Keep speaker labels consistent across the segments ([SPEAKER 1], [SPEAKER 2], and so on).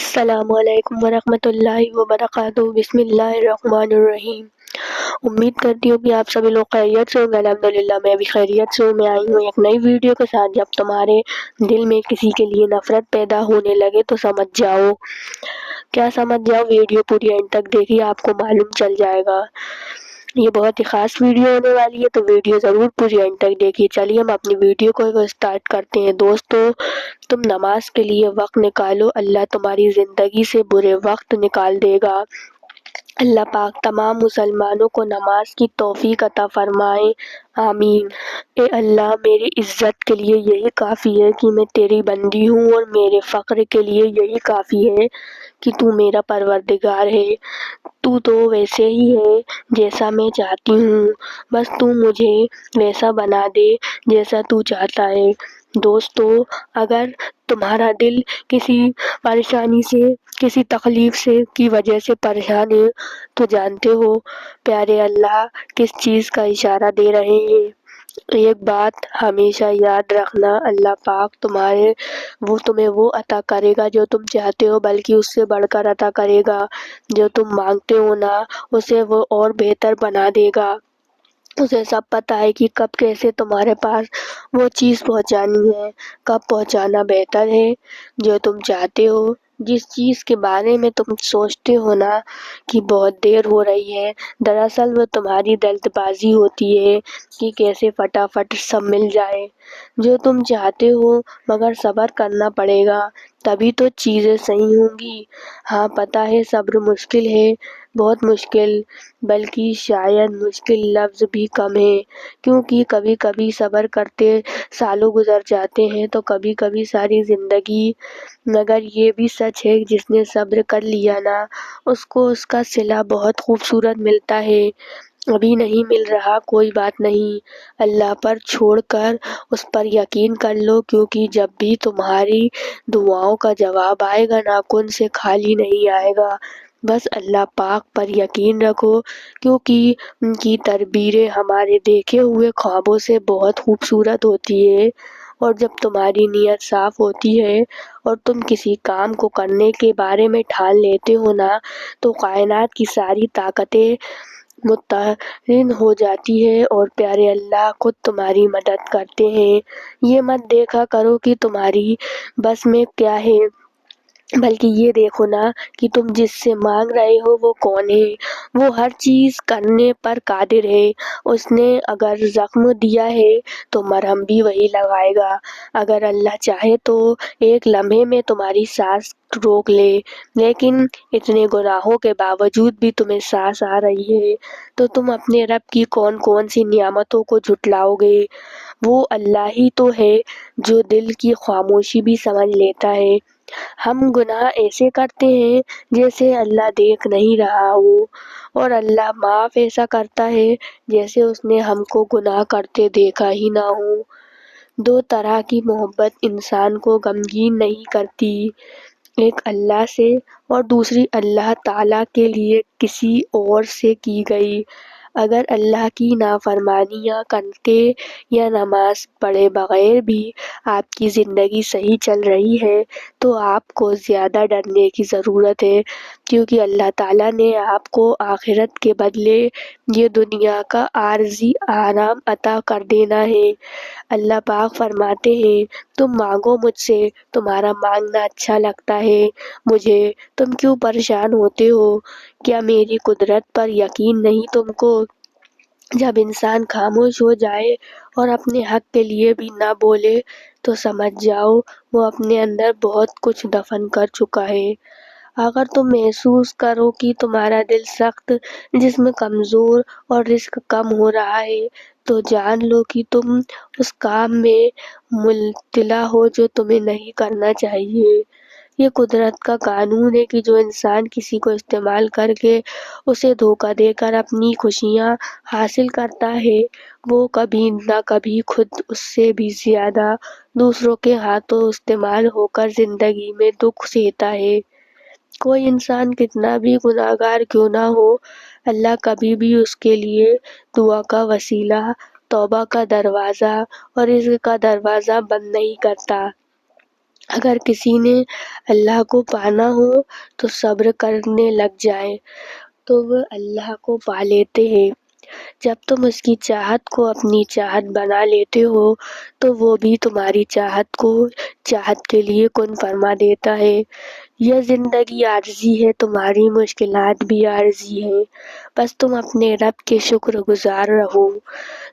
[SPEAKER 1] السلام علیکم ورحمۃ اللہ وبرکاتہ۔ بسم اللہ الرحمن الرحیم۔ امید کرتی ہوں کہ آپ سبھی لوگ خیریت سے ہوں گے۔ الحمدللہ میں بھی خیریت سے ہوں۔ میں آئی ہوں ایک نئی ویڈیو کے ساتھ۔ جب تمہارے دل میں کسی کے لیے نفرت پیدا ہونے لگے تو سمجھ جاؤ۔ کیا سمجھ جاؤ؟ ویڈیو پوری اینڈ تک دیکھیے، آپ کو معلوم چل جائے گا۔ یہ بہت ہی خاص ویڈیو ہونے والی ہے، تو ویڈیو ضرور پوری اینڈ تک دیکھیے۔ چلیے ہم اپنی ویڈیو کو اسٹارٹ کرتے ہیں۔ دوستو، تم نماز کے لیے وقت نکالو، اللہ تمہاری زندگی سے برے وقت نکال دے گا۔ اللہ پاک تمام مسلمانوں کو نماز کی توفیق عطا فرمائے، آمین۔ اے اللہ، میری عزت کے لیے یہی کافی ہے کہ میں تیری بندی ہوں، اور میرے فقر کے لیے یہی کافی ہے کہ تو میرا پروردگار ہے۔ تو ویسے ہی ہے جیسا میں چاہتی ہوں، بس تو مجھے ویسا بنا دے جیسا تو چاہتا ہے۔ دوستو، اگر تمہارا دل کسی پریشانی سے، کسی تکلیف سے کی وجہ سے پریشان ہے، تو جانتے ہو پیارے اللہ کس چیز کا اشارہ دے رہے ہیں۔ ایک بات ہمیشہ یاد رکھنا، اللہ پاک تمہیں وہ عطا کرے گا جو تم چاہتے ہو، بلکہ اس سے بڑھ کر عطا کرے گا۔ جو تم مانگتے ہو نا، اسے وہ اور بہتر بنا دے گا۔ اسے سب پتہ ہے کہ کب کیسے تمہارے پاس وہ چیز پہنچانی ہے، کب پہنچانا بہتر ہے جو تم چاہتے ہو۔ جس چیز کے بارے میں تم سوچتے ہو نا کہ بہت دیر ہو رہی ہے، دراصل وہ تمہاری جلد بازی ہوتی ہے کہ کیسے فٹافٹ سب مل جائے۔ جو تم چاہتے ہو، مگر صبر کرنا پڑے گا، تبھی تو چیزیں صحیح ہوں گی۔ ہاں پتہ ہے صبر مشکل ہے، بہت مشکل، بلکہ شاید مشکل لفظ بھی کم ہے، کیونکہ کبھی کبھی صبر کرتے سالوں گزر جاتے ہیں، تو کبھی کبھی ساری زندگی۔ مگر یہ بھی سچ ہے، جس نے صبر کر لیا نا، اس کو اس کا صلہ بہت خوبصورت ملتا ہے۔ ابھی نہیں مل رہا، کوئی بات نہیں، اللہ پر چھوڑ کر اس پر یقین کر لو، کیونکہ جب بھی تمہاری دعاؤں کا جواب آئے گا نا، کن سے خالی نہیں آئے گا۔ بس اللہ پاک پر یقین رکھو، کیونکہ ان کی تدبیریں ہمارے دیکھے ہوئے خوابوں سے بہت خوبصورت ہوتی ہے۔ اور جب تمہاری نیت صاف ہوتی ہے اور تم کسی کام کو کرنے کے بارے میں ٹھان لیتے ہو نا، تو کائنات کی ساری طاقتیں متحد ہو جاتی ہے اور پیارے اللہ خود تمہاری مدد کرتے ہیں۔ یہ مت دیکھا کرو کہ تمہاری بس میں کیا ہے، بلکہ یہ دیکھو نا کہ تم جس سے مانگ رہے ہو وہ کون ہے۔ وہ ہر چیز کرنے پر قادر ہے۔ اس نے اگر زخم دیا ہے تو مرہم بھی وہی لگائے گا۔ اگر اللہ چاہے تو ایک لمحے میں تمہاری سانس روک لے، لیکن اتنے گناہوں کے باوجود بھی تمہیں سانس آ رہی ہے، تو تم اپنے رب کی کون کون سی نعمتوں کو جھٹلاؤ گے۔ وہ اللہ ہی تو ہے جو دل کی خاموشی بھی سمجھ لیتا ہے۔ ہم گناہ ایسے کرتے ہیں جیسے اللہ دیکھ نہیں رہا ہو، اور اللہ معاف ایسا کرتا ہے جیسے اس نے ہم کو گناہ کرتے دیکھا ہی نہ ہو۔ دو طرح کی محبت انسان کو غمگین نہیں کرتی، ایک اللہ سے اور دوسری اللہ تعالیٰ کے لیے کسی اور سے کی گئی۔ اگر اللہ کی نافرمانیاں کرتے یا نماز پڑھے بغیر بھی آپ کی زندگی صحیح چل رہی ہے، تو آپ کو زیادہ ڈرنے کی ضرورت ہے، کیونکہ اللہ تعالیٰ نے آپ کو آخرت کے بدلے یہ دنیا کا عارضی آرام عطا کر دینا ہے۔ اللہ پاک فرماتے ہیں، تم مانگو مجھ سے، تمہارا مانگنا اچھا لگتا ہے مجھے، تم کیوں پریشان ہوتے ہو؟ کیا میری قدرت پر یقین نہیں تم کو؟ جب انسان خاموش ہو جائے اور اپنے حق کے لیے بھی نہ بولے، تو سمجھ جاؤ وہ اپنے اندر بہت کچھ دفن کر چکا ہے۔ اگر تم محسوس کرو کہ تمہارا دل سخت، جسم کمزور اور رزق کم ہو رہا ہے، تو جان لو کہ تم اس کام میں مبتلا ہو جو تمہیں نہیں کرنا چاہیے۔ یہ قدرت کا قانون ہے کہ جو انسان کسی کو استعمال کر کے اسے دھوکہ دے کر اپنی خوشیاں حاصل کرتا ہے، وہ کبھی نہ کبھی خود اس سے بھی زیادہ دوسروں کے ہاتھوں استعمال ہو کر زندگی میں دکھ سہتا ہے۔ کوئی انسان کتنا بھی گناہگار کیوں نہ ہو، اللہ کبھی بھی اس کے لیے دعا کا وسیلہ، توبہ کا دروازہ اور رزق کا دروازہ بند نہیں کرتا۔ اگر کسی نے اللہ کو پانا ہو تو صبر کرنے لگ جائے تو وہ اللہ کو پا لیتے ہیں۔ جب تم اس کی چاہت کو اپنی چاہت بنا لیتے ہو تو وہ بھی تمہاری چاہت کو چاہت کے لیے کن فرما دیتا ہے۔ یہ زندگی عارضی ہے، تمہاری مشکلات بھی عارضی ہے، بس تم اپنے رب کے شکر گزار رہو۔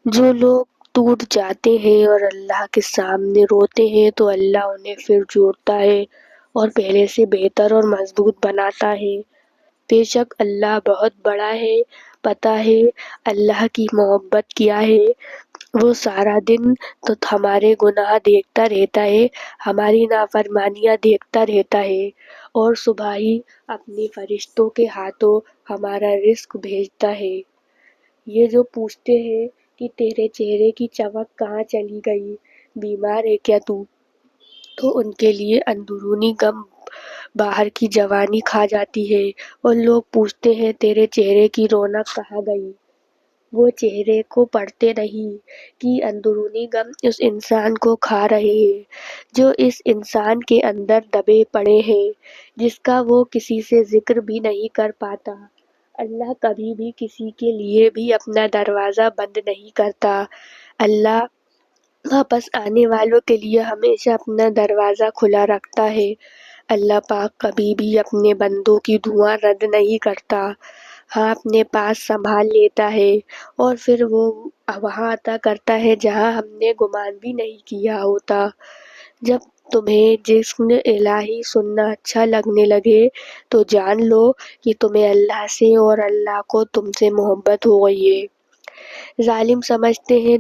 [SPEAKER 1] جو لوگ ٹوٹ جاتے ہیں اور اللہ کے سامنے روتے ہیں تو اللہ انہیں پھر جوڑتا ہے اور پہلے سے بہتر اور مضبوط بناتا ہے۔ بے شک اللہ بہت بڑا ہے، پتہ ہے اللہ کی محبت کیا ہے۔ وہ سارا دن تو ہمارے گناہ دیکھتا رہتا ہے، ہماری نافرمانیاں دیکھتا رہتا ہے، اور صبح ہی اپنے فرشتوں کے ہاتھوں ہمارا رزق بھیجتا ہے۔ یہ جو پوچھتے ہیں کہ تیرے چہرے کی چمک کہاں چلی گئی، بیمار ہے کیا تو ان کے لیے اندرونی غم باہر کی جوانی کھا جاتی ہے، اور لوگ پوچھتے ہیں تیرے چہرے کی رونق کہاں گئی، وہ چہرے کو پڑھتے نہیں کہ اندرونی غم اس انسان کو کھا رہے ہیں جو اس انسان کے اندر دبے پڑے ہیں، جس کا وہ کسی سے ذکر بھی نہیں کر پاتا۔ اللہ کبھی بھی کسی کے لیے بھی اپنا دروازہ بند نہیں کرتا۔ اللہ واپس آنے والوں کے لیے ہمیشہ اپنا دروازہ کھلا رکھتا ہے۔ اللہ پاک کبھی بھی اپنے بندوں کی دعا رد نہیں کرتا، ہاں اپنے پاس سنبھال لیتا ہے اور پھر وہ وہاں عطا کرتا ہے جہاں ہم نے گمان بھی نہیں کیا ہوتا۔ جب تمہیں جسم الہی سننا اچھا لگنے لگے تو جان لو کہ تمہیں اللہ سے اور اللہ کو تم سے محبت ہو گئی ہے۔ ظالم سمجھتے ہیں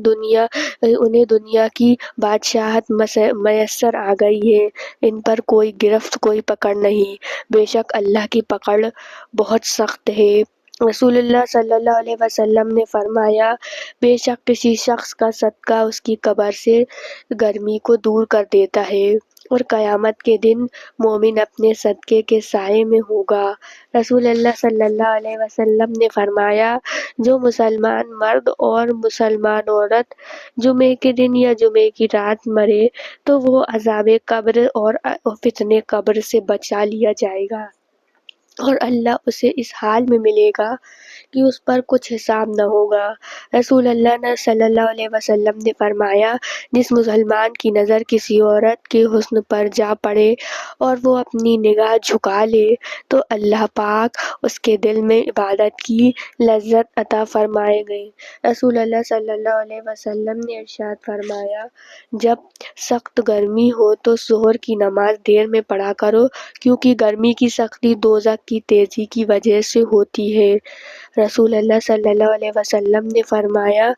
[SPEAKER 1] انہیں دنیا کی بادشاہت میسر آ گئی ہے، ان پر کوئی گرفت کوئی پکڑ نہیں، بے شک اللہ کی پکڑ بہت سخت ہے۔ رسول اللہ صلی اللہ علیہ وسلم نے فرمایا، بے شک کسی شخص کا صدقہ اس کی قبر سے گرمی کو دور کر دیتا ہے، اور قیامت کے دن مومن اپنے صدقے کے سائے میں ہوگا۔ رسول اللہ صلی اللہ علیہ وسلم نے فرمایا، جو مسلمان مرد اور مسلمان عورت جمعے کے دن یا جمعے کی رات مرے تو وہ عذاب قبر اور فتنہ قبر سے بچا لیا جائے گا، اور اللہ اسے اس حال میں ملے گا کہ اس پر کچھ حساب نہ ہوگا۔ رسول اللہ صلی اللہ علیہ وسلم نے فرمایا، جس مسلمان کی نظر کسی عورت کے حسن پر جا پڑے اور وہ اپنی نگاہ جھکا لے تو اللہ پاک اس کے دل میں عبادت کی لذت عطا فرمائے گے۔ رسول اللہ صلی اللہ علیہ وسلم نے ارشاد فرمایا، جب سخت گرمی ہو تو ظہر کی نماز دیر میں پڑھا کرو، کیونکہ گرمی کی سختی دوزخ کی تیزی کی وجہ سے ہوتی ہے۔ رسول اللہ صلی اللہ علیہ وسلم نے فرمایا،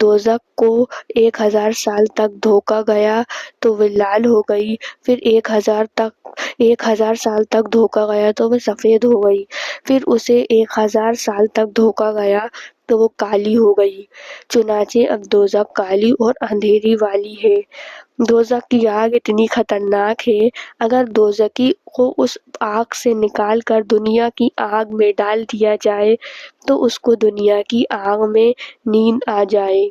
[SPEAKER 1] دوزخ کو 1000 سال تک دھوکا گیا تو وہ لال ہو گئی، پھر 1000 سال تک دھوکا گیا تو وہ سفید ہو گئی، پھر اسے 1000 سال تک دھوکا گیا تو وہ کالی ہو گئی۔ چنانچہ اب دوزخ کالی اور اندھیری والی ہے۔ دوزخ کی آگ اتنی خطرناک ہے، اگر دوزخی کو اس آگ سے نکال کر دنیا کی آگ میں ڈال دیا جائے تو اس کو دنیا کی آگ میں نیند آ جائے۔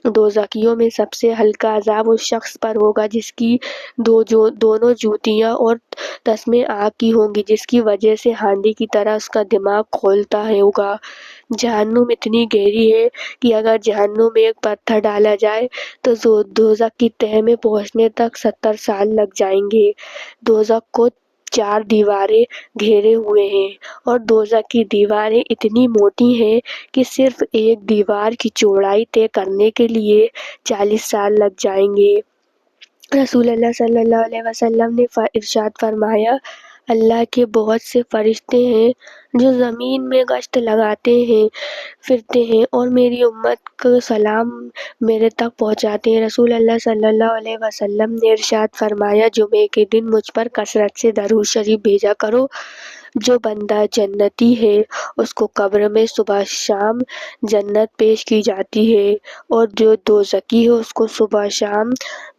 [SPEAKER 1] دوزخیوں میں سب سے ہلکا عذاب اس شخص پر ہوگا جس کی دونوں جوتیاں اور تسمیں آگ کی ہوں گی، جس کی وجہ سے ہانڈی کی طرح اس کا دماغ کھولتا ہوگا۔ جہنم اتنی گہری ہے کہ اگر جہنم میں ایک پتھر ڈالا جائے تو دوزخ کی تہہ میں پہنچنے تک 70 سال لگ جائیں گے۔ دوزخ کو 4 دیواریں گھیرے ہوئے ہیں، اور دوزخ کی دیواریں اتنی موٹی ہیں کہ صرف ایک دیوار کی چوڑائی طے کرنے کے لیے 40 سال لگ جائیں گے۔ رسول اللہ صلی اللہ علیہ وسلم نے ارشاد فرمایا، اللہ کے بہت سے فرشتے ہیں جو زمین میں گشت لگاتے ہیں پھرتے ہیں اور میری امت کو سلام میرے تک پہنچاتے ہیں۔ رسول اللہ صلی اللہ علیہ وسلم نے ارشاد فرمایا، جمعے کے دن مجھ پر کثرت سے درود شریف بھیجا کرو، جو بندہ جنتی ہے اس کو قبر میں صبح شام جنت پیش کی جاتی ہے، اور جو دوزخی ہے اس کو صبح شام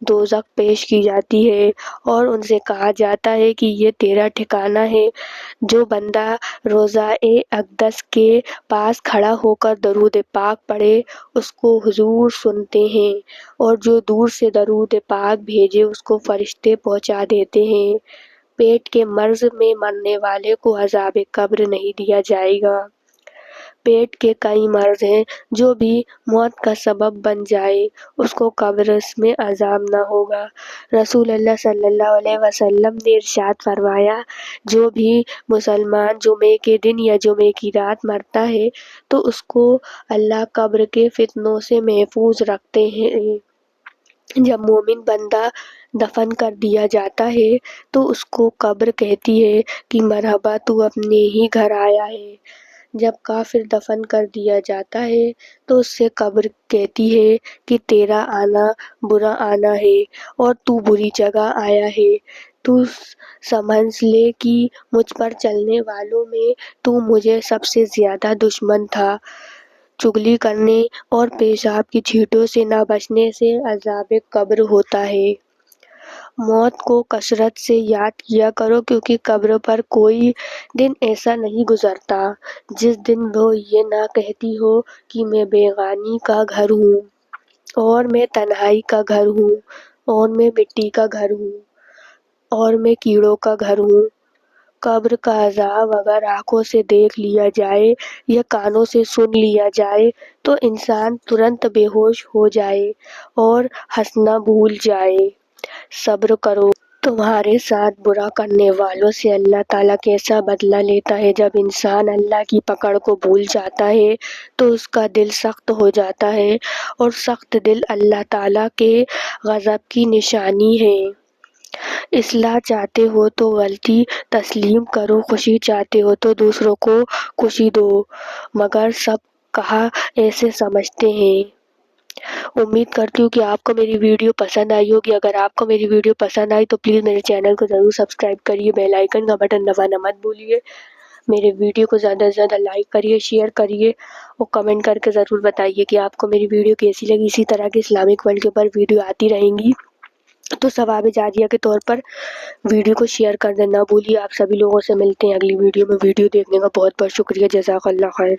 [SPEAKER 1] دوزخ پیش کی جاتی ہے، اور ان سے کہا جاتا ہے کہ یہ تیرا ٹھکانہ ہے۔ جو بندہ روضہ اقدس کے پاس کھڑا ہو کر درود پاک پڑھے اس کو حضور سنتے ہیں، اور جو دور سے درود پاک بھیجے اس کو فرشتے پہنچا دیتے ہیں۔ پیٹ کے مرض میں مرنے والے کو عذاب قبر نہیں دیا جائے گا۔ پیٹ کے کئی مرض ہیں جو بھی موت کا سبب بن جائے اس کو قبر میں عذاب نہ ہوگا۔ رسول اللہ صلی اللہ علیہ وسلم نے ارشاد فرمایا، جو بھی مسلمان جمعے کے دن یا جمعے کی رات مرتا ہے تو اس کو اللہ قبر کے فتنوں سے محفوظ رکھتے ہیں۔ جب مومن بندہ دفن کر دیا جاتا ہے تو اس کو قبر کہتی ہے کہ مرحبا تو اپنے ہی گھر آیا ہے۔ جب کافر دفن کر دیا جاتا ہے تو اس سے قبر کہتی ہے کہ تیرا آنا برا آنا ہے اور تو بری جگہ آیا ہے۔ تو سمجھ لے کہ مجھ پر چلنے والوں میں تو مجھے سب سے زیادہ دشمن تھا۔ چغلی کرنے اور پیشاب کی چھینٹوں سے نہ بچنے سے عذاب قبر ہوتا ہے۔ موت کو کثرت سے یاد کیا کرو، کیونکہ قبر پر کوئی دن ایسا نہیں گزرتا جس دن وہ یہ نہ کہتی ہو کہ میں بیگانگی کا گھر ہوں، اور میں تنہائی کا گھر ہوں، اور میں مٹی کا گھر ہوں، اور میں کیڑوں کا گھر ہوں۔ قبر کا عذاب اگر آنکھوں سے دیکھ لیا جائے یا کانوں سے سن لیا جائے تو انسان ترنت بے ہوش ہو جائے اور ہنسنا بھول جائے۔ صبر کرو، تمہارے ساتھ برا کرنے والوں سے اللہ تعالیٰ کیسا بدلہ لیتا ہے۔ جب انسان اللہ کی پکڑ کو بھول جاتا ہے تو اس کا دل سخت ہو جاتا ہے، اور سخت دل اللہ تعالیٰ کے غضب کی نشانی ہے۔ اصلاح چاہتے ہو تو غلطی تسلیم کرو، خوشی چاہتے ہو تو دوسروں کو خوشی دو، مگر سب کہاں ایسے سمجھتے ہیں۔ امید کرتی ہوں کہ آپ کو میری ویڈیو پسند آئی ہوگی۔ اگر آپ کو میری ویڈیو پسند آئی تو پلیز میرے چینل کو ضرور سبسکرائب کریے، بیل آئیکن کا بٹن دبانا مت بھولیے۔ میرے ویڈیو کو زیادہ سے زیادہ لائک کریے، شیئر کریے، اور کمنٹ کر کے ضرور بتائیے کہ آپ کو میری ویڈیو کیسی لگی۔ اسی طرح کی اسلامک ورلڈ کے اوپر ویڈیو آتی رہیں گی تو ثواب جاریہ کے طور پر ویڈیو کو شیئر کر دینا نہ بھولیے۔ آپ سبھی لوگوں سے ملتے ہیں اگلی ویڈیو میں۔ ویڈیو دیکھنے کا بہت بہت شکریہ۔ جزاک اللہ خیر۔